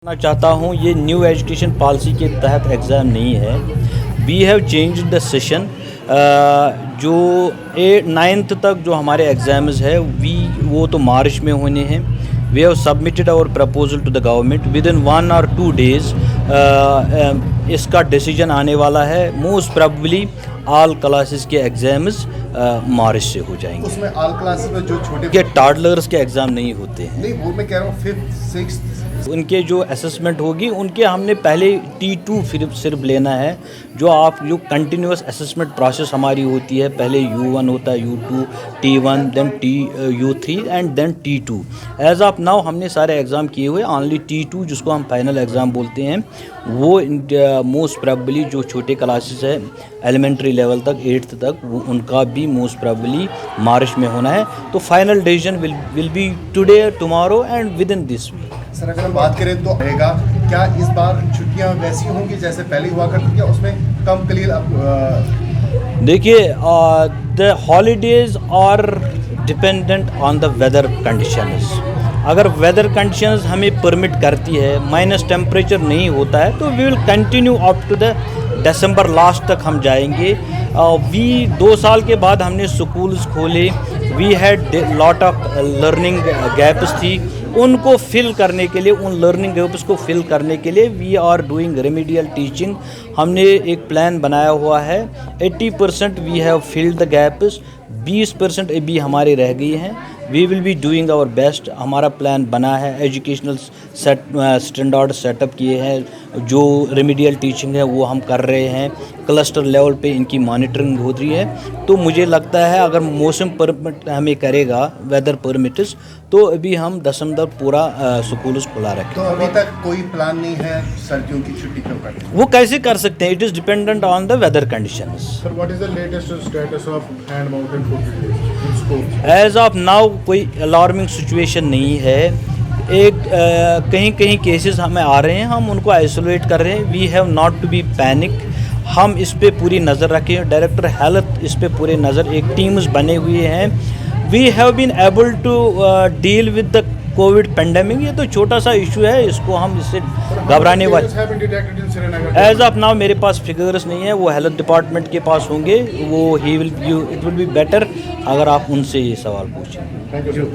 मैं चाहता हूँ ये न्यू एजुकेशन पॉलिसी के तहत एग्ज़ाम नहीं है। We have change the session. जो 9th तक जो हमारे एग्ज़ाम्स है वो तो मार्च में होने हैं। We have submitted our proposal to the government within 1 or 2 days। इसका डिसीजन आने वाला है। मोस्ट प्रोबेबली ऑल क्लासेस के एग्ज़ाम्स मार्च से हो जाएंगे। उसमें ऑल क्लासेस में जो छोटे के टाडलर्स के एग्ज़ाम नहीं होते हैं। नहीं, वो मैं कह रहा हूँ 5th 6th उनके जो असेसमेंट होगी उनके हमने पहले T2 सिर्फ लेना है। जो कंटिन्यूस असेसमेंट प्रोसेस हमारी होती है, पहले U1 होता है, U2, T1, then U3 and then T2। As of now हमने सारे एग्ज़ाम किए हुए। ओनली T2 जिसको हम फाइनल एग्ज़ाम बोलते हैं वो मोस्ट प्रोबेबली जो छोटे क्लासेस है एलिमेंट्री लेवल तक 8th तक उनका भी मोस्ट प्रोबेबली मार्च में होना है। तो final decision will be today, tomorrow and within this week. Sir, अगर हम बात करें तो रहेगा क्या इस बार छुट्टियां वैसी होंगी जैसे पहले हुआ करती थी, उसमें कम कलील देखिए, the holidays are dependent on the weather conditions. अगर वेदर कंडीशंस हमें परमिट करती है, माइनस टेम्परेचर नहीं होता है, तो we will continue up to the December last तक हम जाएंगे। 2 साल के बाद हमने स्कूल्स खोले। We had lot of learning gaps थी, उनको फिल करने के लिए, उन लर्निंग गैप्स को फिल करने के लिए we are doing remedial teaching. हमने एक प्लान बनाया हुआ है। 80% we have filled the gaps, 20% अभी हमारे रह गई हैं। We will be doing our best. हमारा प्लान बना है, एजुकेशनल स्टैंडर्ड सेटअप किए हैं। जो रेमेडियल टीचिंग है वो हम कर रहे हैं। क्लस्टर लेवल पे इनकी मॉनिटरिंग हो रही है। तो मुझे लगता है अगर मौसम परमिट हमें करेगा, वेदर परमिट्स, तो अभी हम दिसंबर पूरा स्कूल खुला रखें। तो अभी तक कोई प्लान नहीं है सर्दियों की छुट्टी क्यों करनी? वो कैसे कर सकते हैं? It is dependent on the weather conditions. Sir, what is the latest status of hand mounted food in schools? As of now कोई अलार्मिंग सिचुएशन नहीं है। कहीं कहीं केसेस हमें आ रहे हैं, हम उनको आइसोलेट कर रहे हैं। We have not to be panic. हम इस पे पूरी नज़र रखें। डायरेक्टर हेल्थ इस पे पूरी नज़र, एक टीम्स बने हुए हैं। We have been able to deal with the covid pandemic. ये तो छोटा सा इशू है, इसको हम इससे घबराने वाले। एज ऑफ नाउ मेरे पास फिगर्स नहीं है, वो हेल्थ डिपार्टमेंट के पास होंगे। वो इट विल बी बेटर अगर आप उनसे ये सवाल पूछें। Thank you.